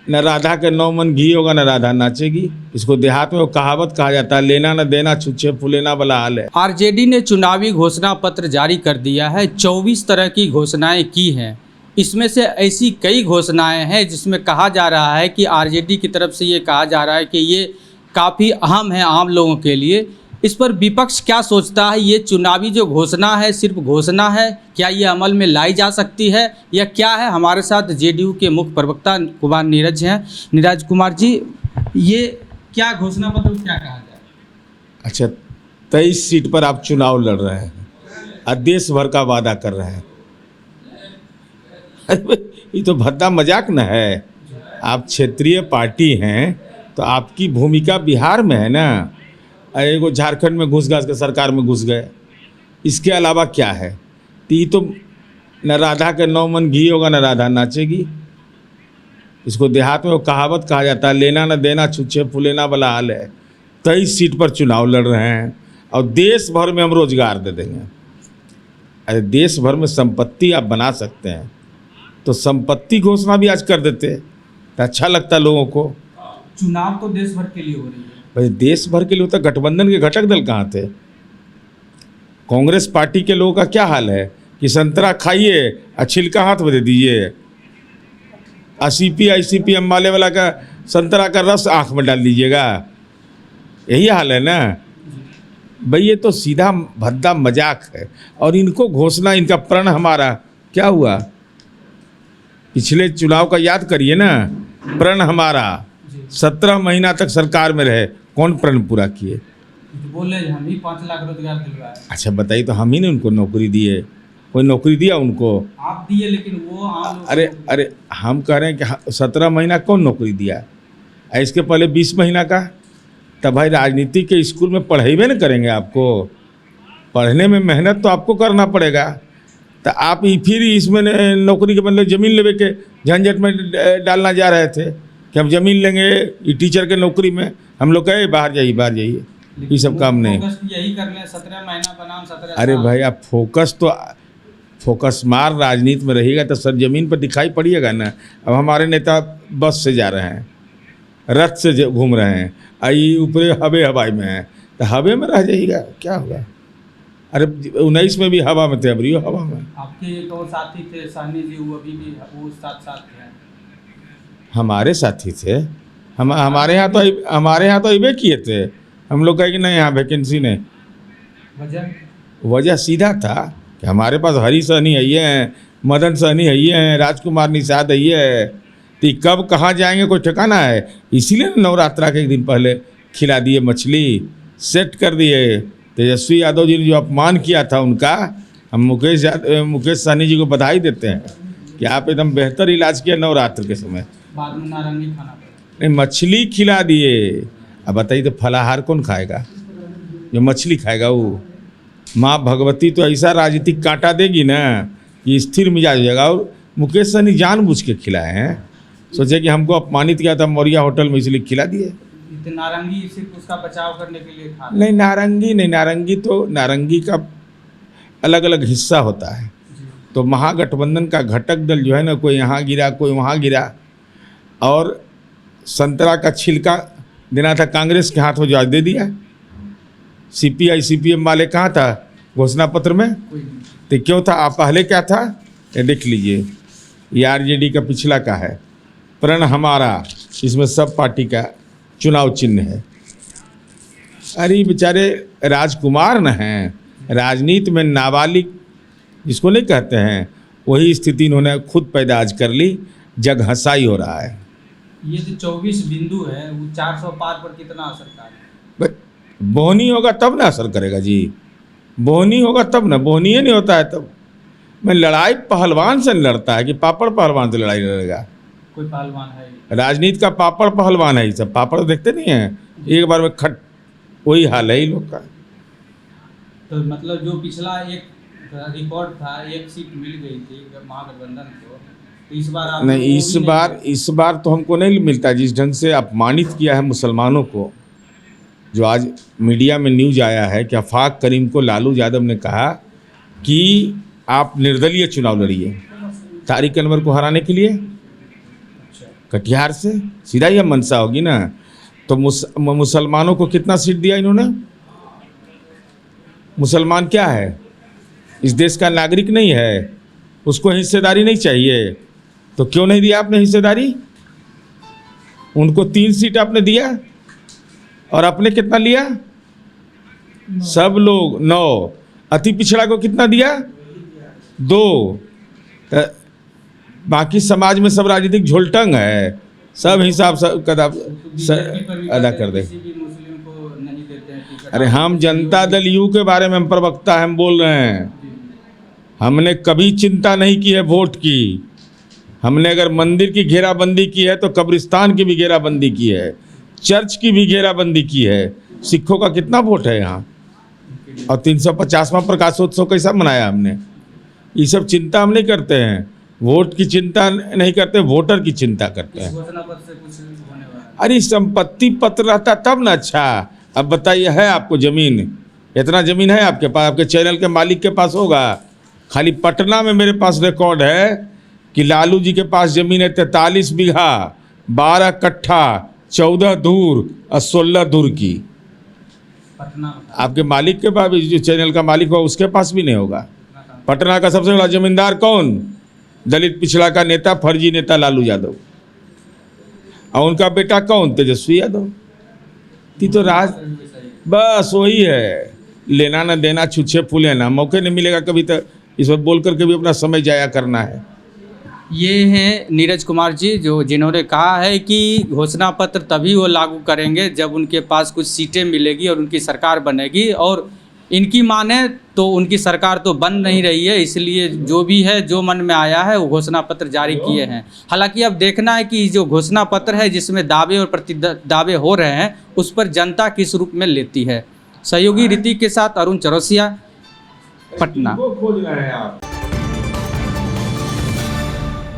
न राधा के 9 मन घी होगा न राधा नाचेगी। इसको देहात में वो कहावत कहा जाता है, लेना न देना छुच्छे फुलेना वाला हाल है। आरजेडी ने चुनावी घोषणा पत्र जारी कर दिया है। 24 तरह की घोषणाएं की हैं। इसमें से ऐसी कई घोषणाएं हैं जिसमें कहा जा रहा है कि आरजेडी की तरफ से ये कहा जा रहा है कि ये काफ़ी अहम है आम लोगों के लिए। इस पर विपक्ष क्या सोचता है? ये चुनावी जो घोषणा है सिर्फ घोषणा है, क्या ये अमल में लाई जा सकती है या क्या है? हमारे साथ जेडीयू के मुख्य प्रवक्ता कुमार नीरज हैं। नीरज कुमार जी, ये क्या घोषणा पत्र क्या कहा जाए? अच्छा, 23 सीट पर आप चुनाव लड़ रहे हैं और देश भर का वादा कर रहे हैं। ये तो भद्दा मजाक न है। आप क्षेत्रीय पार्टी हैं तो आपकी भूमिका बिहार में है ना। एगो झारखंड में घुस घास के सरकार में घुस गए, इसके अलावा क्या है? तो ये तो न राधा के 9 मन घी होगा न राधा नाचेगी। इसको देहात में वो कहावत कहा जाता है, लेना न देना छुच्छे फुलेना वाला हाल है। 23 सीट पर चुनाव लड़ रहे हैं और देश भर में हम रोजगार दे देंगे। अरे देश भर में संपत्ति आप बना सकते हैं तो संपत्ति घोषणा भी आज कर देते तो अच्छा लगता लोगों को। चुनाव तो देश भर के लिए हो रही है भाई, देश भर के लिए होता। गठबंधन के घटक दल कहाँ थे? कांग्रेस पार्टी के लोगों का क्या हाल है कि संतरा खाइए और छिलका हाथ में दे दीजिए। ICP वाले वाला का संतरा का रस आँख में डाल दीजिएगा, यही हाल है ना भाई। ये तो सीधा भद्दा मजाक है। और इनको घोषणा, इनका प्रण हमारा क्या हुआ? पिछले चुनाव का याद करिए ना। प्रण हमारा 17 महीना तक सरकार में रहे, कौन प्रण पूरा किए? बोले हम ही 5 लाख रोजगार दिलवाए। अच्छा बताइए, तो हम ही ने उनको नौकरी दिए? कोई नौकरी दिया उनको? आप दिए, लेकिन वो अरे हम कह रहे हैं कि 17 महीना कौन नौकरी दिया? इसके पहले 20 महीना का। तब भाई राजनीति के स्कूल में पढ़ेबे न करेंगे आपको? पढ़ने में मेहनत तो आपको करना पड़ेगा। तो आप फिर इसमें नौकरी के बदले ज़मीन लेवे के झंझट में डालना जा रहे थे कि हम ज़मीन लेंगे ये टीचर के नौकरी में। हम लोग कहे बाहर जाइए, ये सब काम नहीं। यही कर लें, 17 महीना बनाम 17। अरे भाई, आप फोकस मार राजनीति में रहिएगा तो सर ज़मीन पर दिखाई पड़िएगा ना। अब हमारे नेता बस से जा रहे हैं, रथ से घूम रहे हैं, आई ऊपर हवाई में है, तो हवा में रह जाइएगा, क्या होगा? अरे 19 में भी हवा में थे, अब रही हो हवा में। आपके एक और साथी थे साहनी जी, वो अभी भी वो साथ थे। हमारे साथी थे, हमारे यहाँ तो अबे किए थे। हम लोग कहे कि नहीं, यहाँ वैकेंसी नहीं। वजह सीधा था कि हमारे पास हरी सहनी है, मदन सहनी है, राजकुमार निषाद है। तो कब कहाँ जाएंगे कोई ठिकाना है? इसीलिए नवरात्रा के एक दिन पहले खिला दिए मछली, सेट कर दिए। तेजस्वी यादव जी ने जो अपमान किया था उनका, हम मुकेश सहनी जी को बधाई देते हैं कि आप एकदम बेहतर इलाज किया नवरात्र के समय। बाद में नारंगी खाना नहीं, मछली खिला दिए। अब बताइए तो फलाहार कौन खाएगा? जो मछली खाएगा वो। माँ भगवती तो ऐसा राजनीतिक कांटा देगी ना कि स्थिर मिजाज हो जाएगा। और मुकेश सहनी जानबूझ के खिलाए हैं, सोचे कि हमको अपमानित किया था मौर्या होटल में, इसलिए खिला दिए। नारंगी सिर्फ उसका बचाव करने के लिए खा नहीं, नारंगी का अलग अलग हिस्सा होता है। तो महागठबंधन का घटक दल जो है ना, कोई यहाँ गिरा कोई वहाँ गिरा। और संतरा का छिलका देना था कांग्रेस के हाथ में, जो आज दे दिया। CPM वाले कहाँ था घोषणा पत्र में? तो क्यों था? आप पहले क्या था ये देख लीजिए। ये RJD का पिछला का है, प्रण हमारा। इसमें सब पार्टी का चुनाव चिन्ह है। अरे बेचारे राजकुमार न हैं, राजनीति में नाबालिग जिसको नहीं कहते हैं, वही स्थिति इन्होंने खुद पैदा आज कर ली। जग हंसाई हो रहा है। ये जो 24 बिंदु है वो 400 पार पर कितना असर करेगा? बोहनी होगा तब ना असर करेगा जी। बोहनी होगा तब ना, बोहनी नहीं होता है तब। मैं लड़ाई पहलवान से लड़ता है कि पापड़ पहलवान से लड़ाई लड़ेगा? कोई पहलवान है? राजनीति का पापड़ पहलवान है। ये सब पापड़ देखते नहीं हैं, एक बार में खट। वही हाल है ये लोग का। तो मतलब जो पिछला एक रिकॉर्ड था, 1 सीट मिल गई थी महागठबंधन को, तो इस बार आप नहीं, इस बार तो हमको नहीं मिलता। जिस ढंग से अपमानित किया है मुसलमानों को, जो आज मीडिया में न्यूज आया है कि आफाक करीम को लालू यादव ने कहा कि आप निर्दलीय चुनाव लड़िए तारिक अनवर को हराने के लिए। कटिहार से, सीधा ही मंशा होगी ना। तो मुसलमानों को कितना सीट दिया इन्होंने? मुसलमान क्या है? इस देश का नागरिक नहीं है, उसको हिस्सेदारी नहीं चाहिए, तो क्यों नहीं दिया आपने हिस्सेदारी? उनको 3 सीट आपने दिया और आपने कितना लिया? सब लोग 9। अति पिछड़ा को कितना दिया? 2। बाकी समाज में सब राजनीतिक झोलटंग है, सब हिसाब अदा कर दे। अरे हम जनता दल यू के बारे में हम प्रवक्ता हम बोल रहे हैं, हमने कभी चिंता नहीं की है वोट की। हमने अगर मंदिर की घेराबंदी की है तो कब्रिस्तान की भी घेराबंदी की है, चर्च की भी घेराबंदी की है। सिखों का कितना वोट है यहाँ, और 350वां प्रकाशोत्सव कैसा मनाया हमने? ये सब चिंता हम नहीं करते हैं, वोट की चिंता नहीं करते, वोटर की चिंता करते हैं। अरे संपत्ति पत्र रहता तब ना। अच्छा अब बताइए, है आपको ज़मीन? इतना ज़मीन है आपके पास? आपके चैनल के मालिक के पास होगा। खाली पटना में मेरे पास रिकॉर्ड है कि लालू जी के पास ज़मीन है 43 बीघा, 12 कट्ठा, 14 धूर और 16 धूर की। आपके मालिक के पास भी, जो चैनल का मालिक होगा उसके पास भी नहीं होगा। पटना का सबसे बड़ा जमींदार कौन? दलित पिछड़ा का नेता, फर्जी नेता लालू यादव। और उनका बेटा कौन? तेजस्वी यादव। तो राज बस वही है, लेना ना देना, छुच्छे फूले ना। मौके नहीं मिलेगा कभी तो इस पर बोल करके भी अपना समय जाया करना है। ये हैं नीरज कुमार जी, जिन्होंने कहा है कि घोषणा पत्र तभी वो लागू करेंगे जब उनके पास कुछ सीटें मिलेगी और उनकी सरकार बनेगी। और इनकी माने तो उनकी सरकार तो बन नहीं रही है, इसलिए जो भी है, जो मन में आया है वो घोषणा पत्र जारी किए हैं। हालांकि अब देखना है कि जो घोषणा पत्र है जिसमें दावे और दावे हो रहे हैं उस पर जनता किस रूप में लेती है। सहयोगी ऋतिक के साथ अरुण चौरसिया, पटना। खोज रहे हैं आप।